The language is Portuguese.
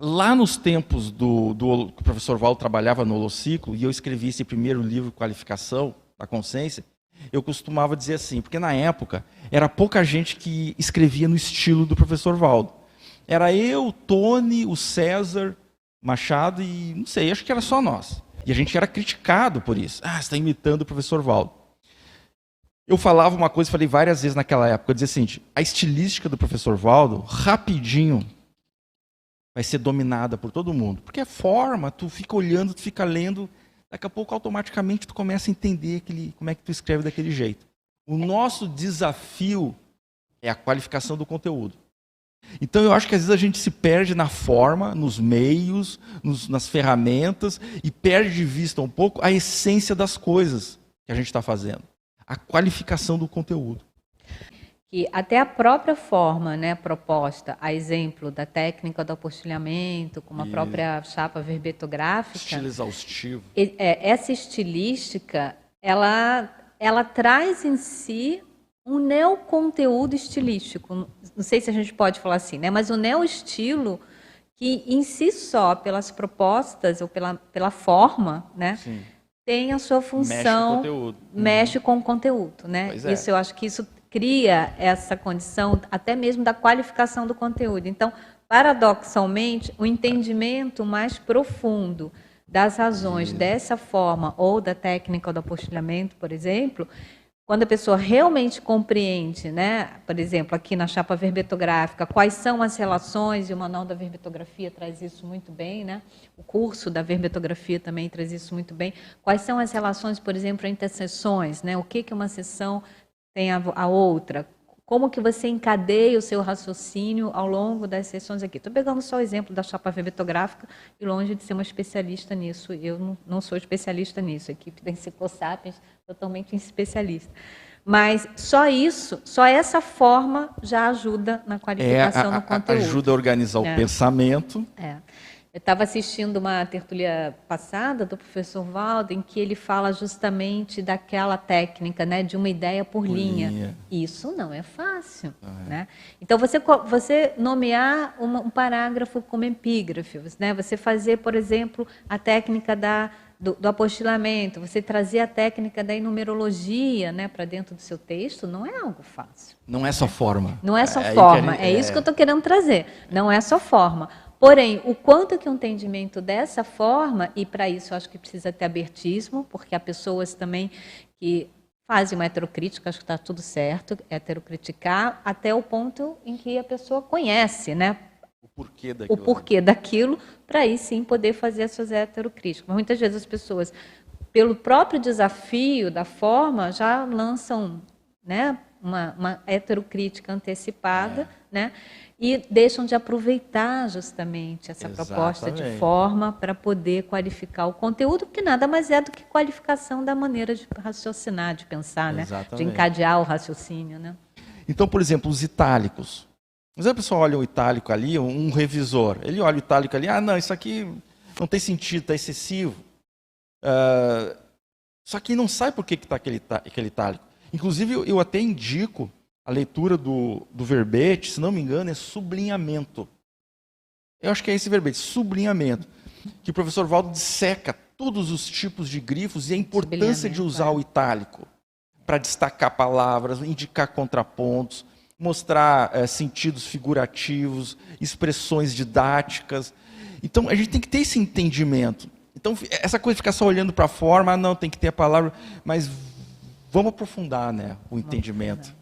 Lá nos tempos que o professor Valdo trabalhava no Holociclo, e eu escrevi esse primeiro livro, Qualificação da Consciência, eu costumava dizer assim, porque na época era pouca gente que escrevia no estilo do professor Valdo. Era eu, o Tony, o César Machado e, não sei, acho que era só nós. E a gente era criticado por isso. Ah, você está imitando o professor Valdo. Eu falava uma coisa, falei várias vezes naquela época, eu dizia assim, a estilística do professor Valdo, rapidinho, vai ser dominada por todo mundo. Porque é forma, tu fica olhando, tu fica lendo, daqui a pouco automaticamente tu começa a entender como é que tu escreve daquele jeito. O nosso desafio é a qualificação do conteúdo. Então eu acho que às vezes a gente se perde na forma, nos meios, nas ferramentas, e perde de vista um pouco a essência das coisas que a gente está fazendo. A qualificação do conteúdo. Que até a própria forma, né, proposta, a exemplo da técnica do apostilhamento, como a própria chapa verbetográfica, Estilo exaustivo. Essa estilística, ela traz em si um neoconteúdo estilístico. Não sei se a gente pode falar assim, né, mas o neoestilo que em si só, pelas propostas ou pela forma, né, Sim. tem a sua função, mexe com o conteúdo, né? Pois é. Isso, eu acho que isso cria essa condição até mesmo da qualificação do conteúdo. Então, paradoxalmente, o entendimento mais profundo das razões dessa forma ou da técnica do apostilhamento, por exemplo, quando a pessoa realmente compreende, né, por exemplo, aqui na chapa verbetográfica, quais são as relações, e o Manual da Verbetografia traz isso muito bem, né? O curso da verbetografia também traz isso muito bem. Quais são as relações, por exemplo, entre as sessões, né? O que uma sessão tem a outra? Como que você encadeia o seu raciocínio ao longo das sessões aqui? Estou pegando só o exemplo da chapa verbetográfica e longe de ser uma especialista nisso. Eu não sou especialista nisso. A equipe da Enciclosapiens totalmente especialista. Mas só isso, só essa forma já ajuda na qualificação do conteúdo. Ajuda a organizar o pensamento. Eu estava assistindo uma tertúlia passada do professor Valdo, em que ele fala justamente daquela técnica, né, de uma ideia por linha. Isso não é fácil. Né? Então, você nomear um parágrafo como epígrafe, né? Você fazer, por exemplo, a técnica do apostilamento, você trazer a técnica da enumerologia, né, para dentro do seu texto, não é algo fácil. Não é só forma. Não é só forma, é isso que eu estou querendo trazer. Não é só forma. Porém, o quanto que o entendimento dessa forma, e para isso eu acho que precisa ter abertismo, porque há pessoas também que fazem uma heterocrítica, acho que está tudo certo, heterocriticar, até o ponto em que a pessoa conhece, né? O porquê daquilo, para aí sim poder fazer as suas heterocríticas. Mas muitas vezes as pessoas, pelo próprio desafio da forma, já lançam, né, uma heterocrítica antecipada, né? E deixam de aproveitar justamente essa proposta de forma para poder qualificar o conteúdo, que nada mais é do que qualificação da maneira de raciocinar, de pensar, né? De encadear o raciocínio. Né? Então, por exemplo, os itálicos. Mas a pessoa olha o itálico ali, um revisor, ele olha o itálico ali, não, isso aqui não tem sentido, está excessivo. Só que não sabe por que está aquele itálico. Inclusive, eu até indico a leitura do verbete, se não me engano, é sublinhamento. Eu acho que é esse verbete, sublinhamento. Que o professor Valdo disseca todos os tipos de grifos e a importância de usar o itálico para destacar palavras, indicar contrapontos, mostrar sentidos figurativos, expressões didáticas. Então, a gente tem que ter esse entendimento. Então, essa coisa de ficar só olhando para a forma, não, tem que ter a palavra, mas vamos aprofundar, né, o entendimento.